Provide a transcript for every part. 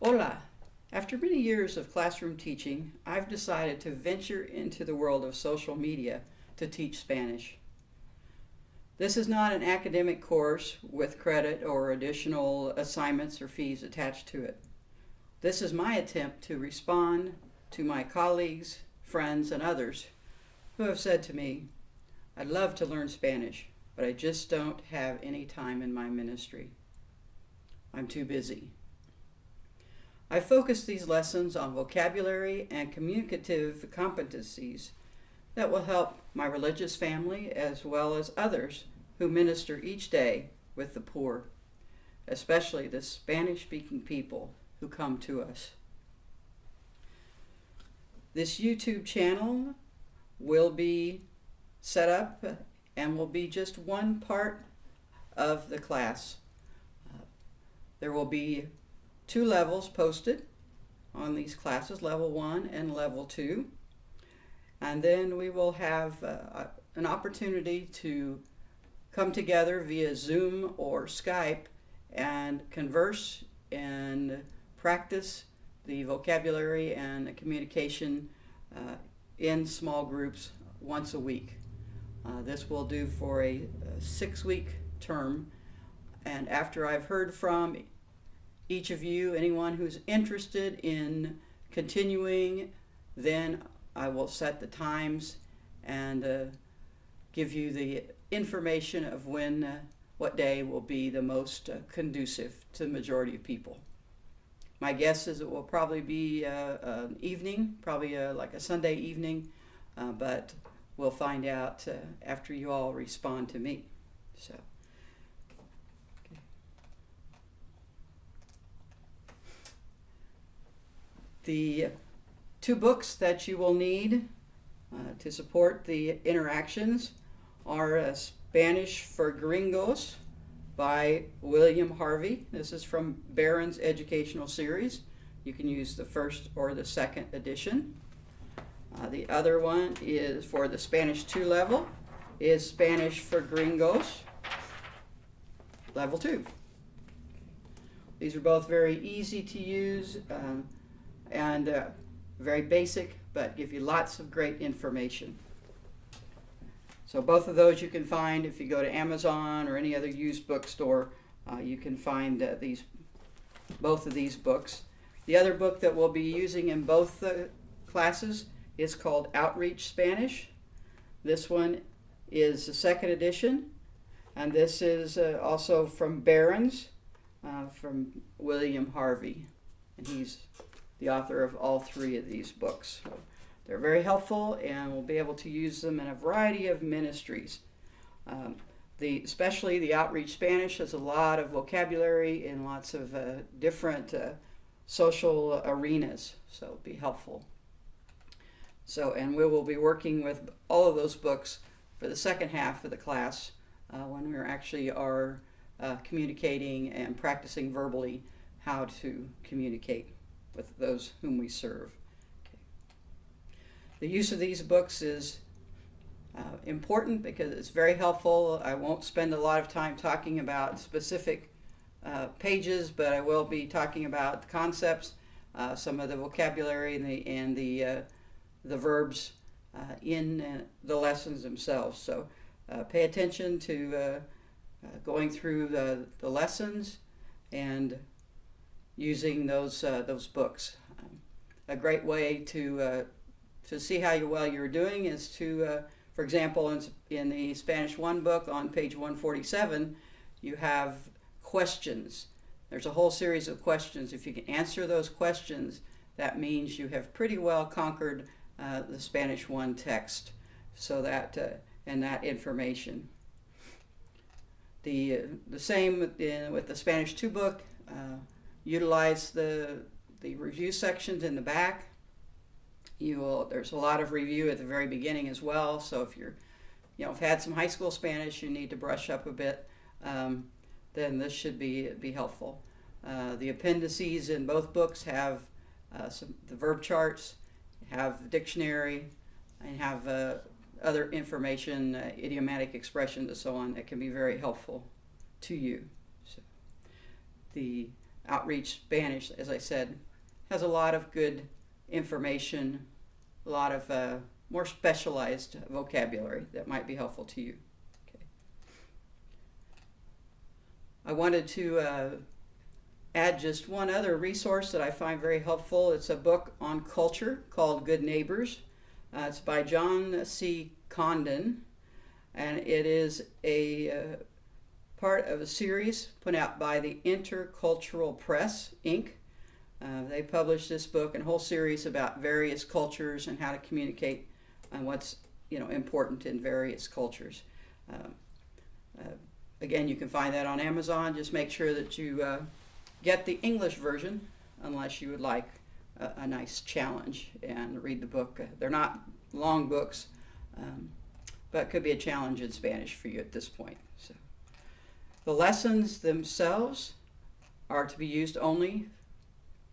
Hola! After many years of classroom teaching, I've decided to venture into the world of social media to teach Spanish. This is not an academic course with credit or additional assignments or fees attached to it. This is my attempt to respond to my colleagues, friends, and others who have said to me, "I'd love to learn Spanish, but I just don't have any time in my ministry. I'm too busy." I focus these lessons on vocabulary and communicative competencies that will help my religious family as well as others who minister each day with the poor, especially the Spanish-speaking people who come to us. This YouTube channel will be set up and will be just one part of the class. There will be 2 levels posted on these classes, level 1 and level 2. And then we will have an opportunity to come together via Zoom or Skype and converse and practice the vocabulary and the communication in small groups once a week. This will do for a 6-week term. And after I've heard from each of you, anyone who's interested in continuing, then I will set the times and give you the information of what day will be the most conducive to the majority of people. My guess is it will probably be an evening, probably like a Sunday evening, but we'll find out after you all respond to me. So. The 2 books that you will need to support the interactions are Spanish for Gringos by William Harvey. This is from Barron's Educational Series. You can use the first or the second edition. The other one is for the Spanish 2 level, is Spanish for Gringos, level 2. These are both very easy to use and very basic, but give you lots of great information. So both of those you can find if you go to Amazon or any other used bookstore. You can find both of these books. The other book that we'll be using in both classes is called Outreach Spanish. This one is the 2nd edition, and this is also from Barron's, from William Harvey, and he's the author of all 3 of these books. So they're very helpful, and we'll be able to use them in a variety of ministries. Especially the Outreach Spanish has a lot of vocabulary in lots of different social arenas, so it'll be helpful. So, and we will be working with all of those books for the second half of the class when we actually are communicating and practicing verbally how to communicate with those whom we serve. Okay. The use of these books is important because it's very helpful. I won't spend a lot of time talking about specific pages, but I will be talking about the concepts, some of the vocabulary and the verbs in the lessons themselves. So pay attention to going through the lessons and using those books. A great way to see how well you're doing is to, for example, in the Spanish 1 book on page 147, you have questions. There's a whole series of questions. If you can answer those questions, that means you have pretty well conquered the Spanish 1 text, so that and that information. The same with the Spanish 2 book. Utilize the review sections in the back. There's a lot of review at the very beginning as well. So if have had some high school Spanish, you need to brush up a bit, then this should be helpful. The appendices in both books have the verb charts, have the dictionary, and have other information, idiomatic expressions, and so on that can be very helpful to you. So the Outreach Spanish, as I said, has a lot of good information, a lot of more specialized vocabulary that might be helpful to you. Okay. I wanted to add just one other resource that I find very helpful. It's a book on culture called Good Neighbors. It's by John C. Condon, and it is a part of a series put out by the Intercultural Press, Inc. They published this book and a whole series about various cultures and how to communicate and what's important in various cultures. Again, you can find that on Amazon. Just make sure that you get the English version, unless you would like a nice challenge and read the book. They're not long books, but it could be a challenge in Spanish for you at this point. So, the lessons themselves are to be used only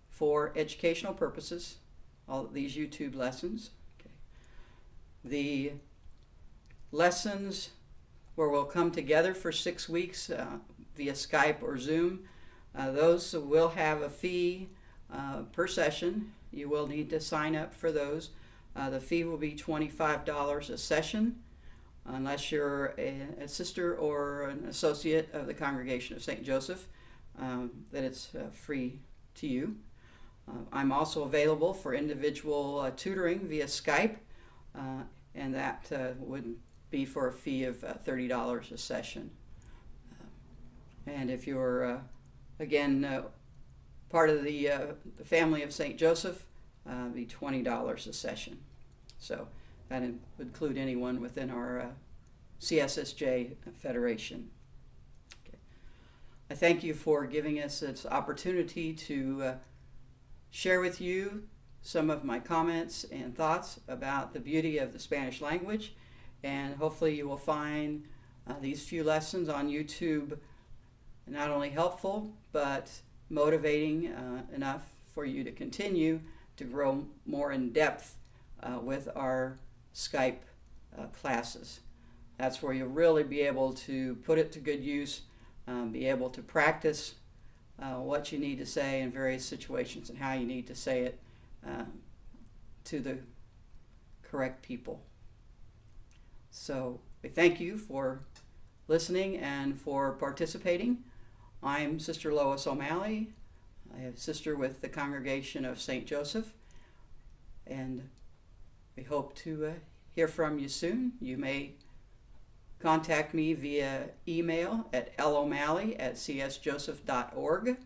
for educational purposes, all of these YouTube lessons. Okay. The lessons where we'll come together for 6 weeks via Skype or Zoom, those will have a fee per session. You will need to sign up for those. The fee will be $25 a session, unless you're a sister or an associate of the Congregation of St. Joseph, that it's free to you. I'm also available for individual tutoring via Skype, and that would be for a fee of $30 a session. And if you're, again, part of the family of St. Joseph, be $20 a session. So that would include anyone within our CSSJ Federation. Okay. I thank you for giving us this opportunity to share with you some of my comments and thoughts about the beauty of the Spanish language, and hopefully you will find these few lessons on YouTube not only helpful but motivating enough for you to continue to grow more in depth with our Skype classes. That's where you'll really be able to put it to good use, be able to practice what you need to say in various situations and how you need to say it to the correct people. So we thank you for listening and for participating. I'm Sister Lois O'Malley. I have a sister with the Congregation of St. Joseph, and we hope to hear from you soon. You may contact me via email at lomalley@csjoseph.org,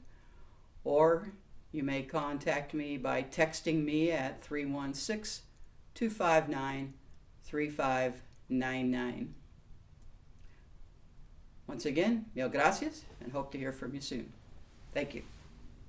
or you may contact me by texting me at 316-259-3599. Once again, mil gracias, and hope to hear from you soon. Thank you.